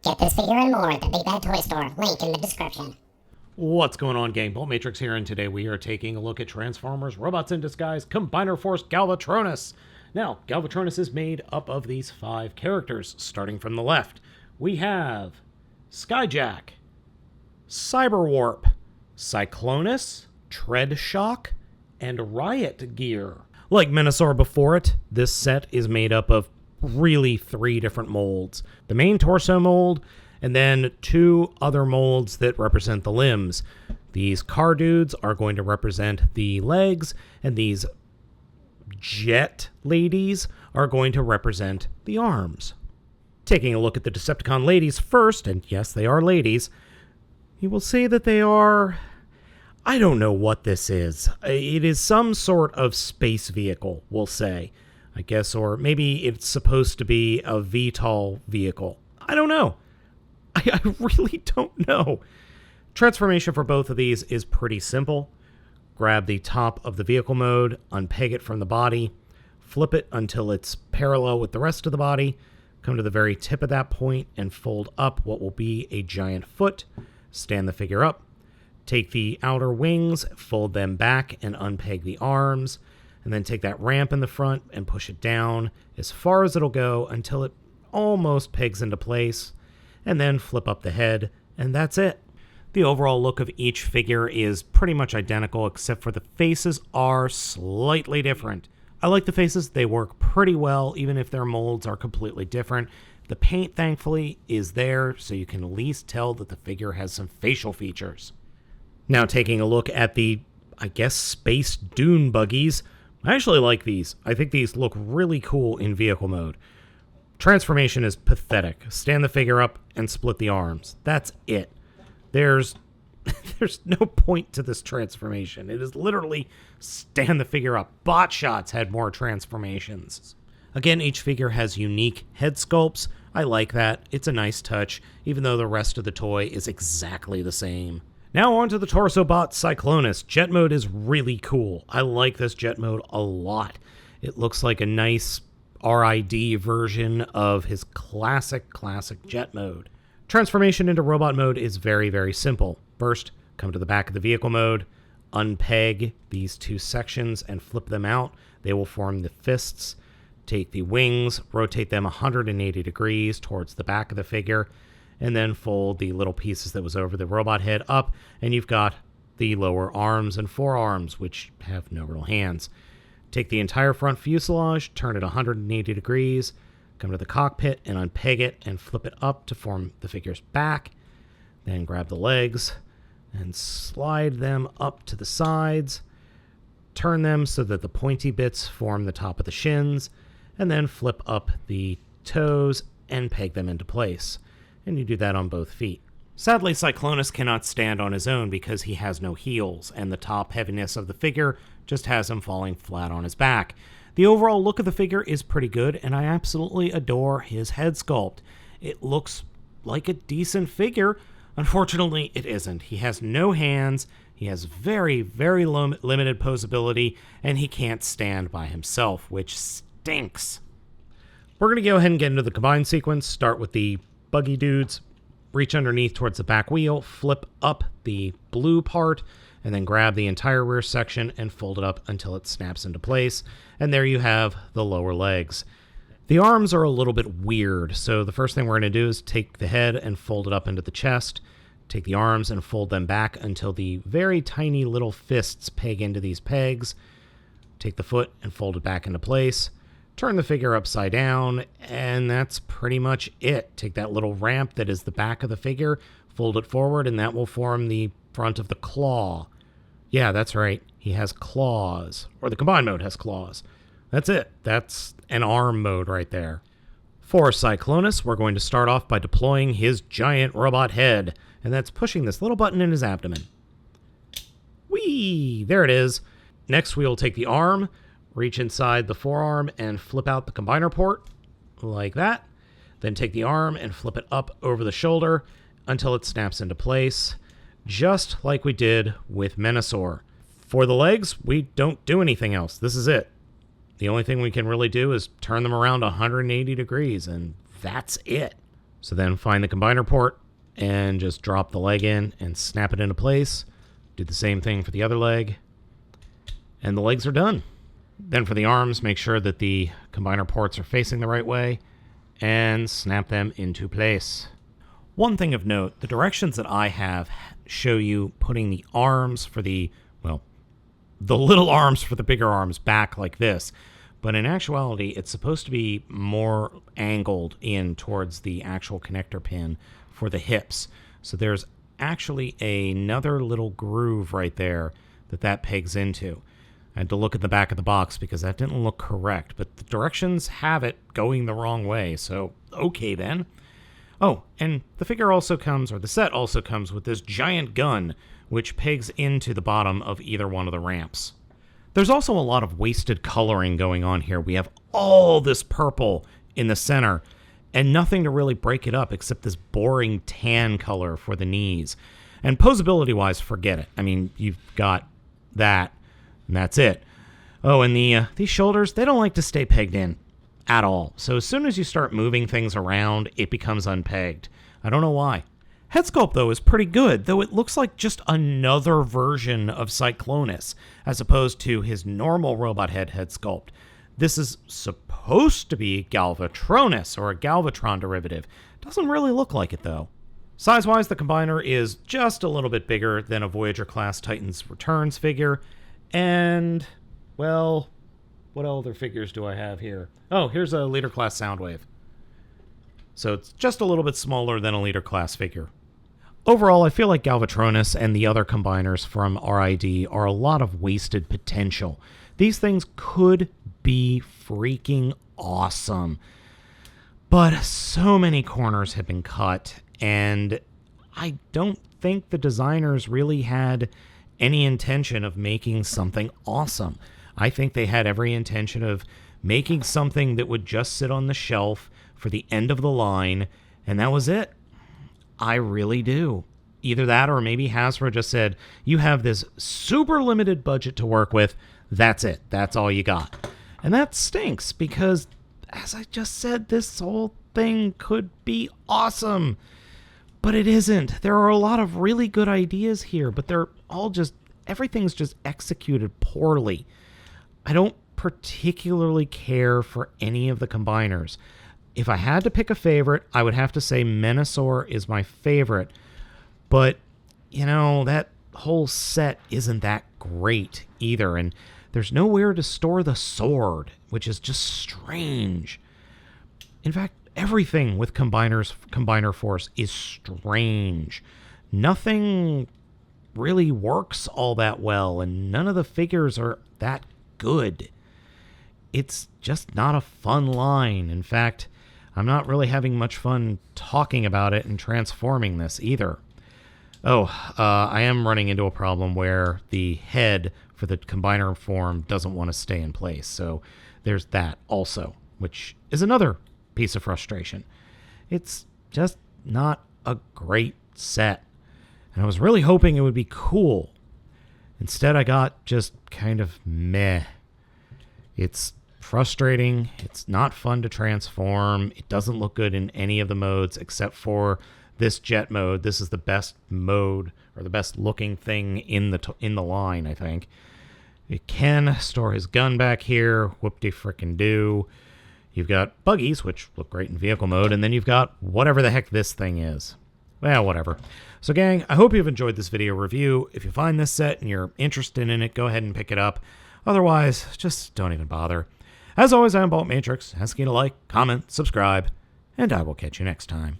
Get this figure and more at the Big Bad Toy Store. Link in the description. What's going on, gang? Baltmatrix here, and today we are taking a look at Transformers Robots in Disguise Combiner Force Galvatronus. Now, Galvatronus is made up of these 5 characters. Starting from the left, we have Skyjack, Cyberwarp, Cyclonus, Tread Shock, and Riot Gear. Like Menasor before it, this set is made up of really 3 different molds. The main torso mold, and then 2 other molds that represent the limbs. These car dudes are going to represent the legs, and these jet ladies are going to represent the arms. Taking a look at the Decepticon Ladies first, and yes, they are ladies, you will see that they are... I don't know what this is. It is some sort of space vehicle, we'll say, I guess, or maybe it's supposed to be a VTOL vehicle. I don't know. I really don't know. Transformation for both of these is pretty simple. Grab the top of the vehicle mode, unpeg it from the body, flip it until it's parallel with the rest of the body, come to the very tip of that point and fold up what will be a giant foot, stand the figure up, take the outer wings, fold them back and unpeg the arms, and then take that ramp in the front and push it down as far as it'll go until it almost pegs into place, and then flip up the head, and that's it. The overall look of each figure is pretty much identical, except for the faces are slightly different. I like the faces. They work pretty well, even if their molds are completely different. The paint, thankfully, is there, so you can at least tell that the figure has some facial features. Now, taking a look at the, I guess, Space Dune buggies, I actually like these. I think these look really cool in vehicle mode. Transformation is pathetic. Stand the figure up and split the arms. That's it. There's no point to this transformation. It is literally stand the figure up. Bot Shots had more transformations. Again, each figure has unique head sculpts. I like that. It's a nice touch, even though the rest of the toy is exactly the same. Now on to the Torso Bot Cyclonus. Jet mode is really cool. I like this jet mode a lot. It looks like a nice RID version of his classic jet mode. Transformation into robot mode is very, very simple. First, come to the back of the vehicle mode, unpeg these 2 sections and flip them out. They will form the fists. Take the wings, rotate them 180 degrees towards the back of the figure, and then fold the little pieces that was over the robot head up, and you've got the lower arms and forearms, which have no real hands. Take the entire front fuselage, turn it 180 degrees, come to the cockpit and unpeg it and flip it up to form the figure's back. Then grab the legs and slide them up to the sides, turn them so that the pointy bits form the top of the shins, and then flip up the toes and peg them into place. And you do that on both feet. Sadly, Cyclonus cannot stand on his own because he has no heels, and the top heaviness of the figure just has him falling flat on his back. The overall look of the figure is pretty good, and I absolutely adore his head sculpt. It looks like a decent figure. Unfortunately, it isn't. He has no hands, he has very, very limited posability, and he can't stand by himself, which stinks. We're going to go ahead and get into the combine sequence. Start with the buggy dudes, reach underneath towards the back wheel, flip up the blue part, and then grab the entire rear section and fold it up until it snaps into place. And there you have the lower legs. The arms are a little bit weird, so the first thing we're going to do is take the head and fold it up into the chest, take the arms and fold them back until the very tiny little fists peg into these pegs, take the foot and fold it back into place, turn the figure upside down, and that's pretty much it. Take that little ramp that is the back of the figure, fold it forward, and that will form the front of the claw. Yeah, that's right. He has claws. Or the combined mode has claws. That's it. That's an arm mode right there. For Cyclonus, we're going to start off by deploying his giant robot head, and that's pushing this little button in his abdomen. Whee! There it is. Next, we will take the arm, reach inside the forearm, and flip out the combiner port, like that. Then take the arm and flip it up over the shoulder until it snaps into place, just like we did with Menasor. For the legs, we don't do anything else. This is it. The only thing we can really do is turn them around 180 degrees, and that's it. So then find the combiner port and just drop the leg in and snap it into place. Do the same thing for the other leg. And the legs are done. Then for the arms, make sure that the combiner ports are facing the right way and snap them into place. One thing of note, the directions that I have show you putting the arms for the little arms for the bigger arms back like this. But in actuality, it's supposed to be more angled in towards the actual connector pin for the hips. So there's actually another little groove right there that pegs into. I had to look at the back of the box because that didn't look correct, but the directions have it going the wrong way, so okay then. Oh, and the figure also comes, or the set also comes with this giant gun, which pegs into the bottom of either one of the ramps. There's also a lot of wasted coloring going on here. We have all this purple in the center, and nothing to really break it up except this boring tan color for the knees. And posability-wise, forget it. I mean, you've got that, and that's it. Oh, and these shoulders, they don't like to stay pegged in at all. So as soon as you start moving things around, it becomes unpegged. I don't know why. Head sculpt, though, is pretty good, though it looks like just another version of Cyclonus, as opposed to his normal robot head sculpt. This is supposed to be Galvatronus, or a Galvatron derivative. Doesn't really look like it, though. Size-wise, the combiner is just a little bit bigger than a Voyager-class Titan's Returns figure. And, well, what other figures do I have here? Oh, here's a Leader-class Soundwave. So it's just a little bit smaller than a Leader-class figure. Overall, I feel like Galvatronus and the other combiners from RID are a lot of wasted potential. These things could be freaking awesome. But so many corners have been cut, and I don't think the designers really had any intention of making something awesome. I think they had every intention of making something that would just sit on the shelf for the end of the line, and that was it. I really do. Either that or maybe Hasbro just said, you have this super limited budget to work with, that's it. That's all you got. And that stinks because, as I just said, this whole thing could be awesome. But it isn't. There are a lot of really good ideas here, but they're all everything's just executed poorly. I don't particularly care for any of the combiners. If I had to pick a favorite, I would have to say Menasor is my favorite. But, that whole set isn't that great either. And there's nowhere to store the sword, which is just strange. In fact, everything with Combiner Force is strange. Nothing really works all that well, and none of the figures are that good. It's just not a fun line. In fact, I'm not really having much fun talking about it and transforming this either. I am running into a problem where the head for the combiner form doesn't want to stay in place. So there's that also, which is another piece of frustration. It's just not a great set. And I was really hoping it would be cool. Instead, I got just kind of meh. It's frustrating. It's not fun to transform. It doesn't look good in any of the modes except for this jet mode. This is the best mode, or the best looking thing in the line, I think. You can store his gun back here. Whoop-de-frickin-do. You've got buggies, which look great in vehicle mode, and then you've got whatever the heck this thing is. Well, whatever. So, gang, I hope you've enjoyed this video review. If you find this set and you're interested in it, go ahead and pick it up. Otherwise, just don't even bother. As always, I'm Baltmatrix, asking you to like, comment, subscribe, and I will catch you next time.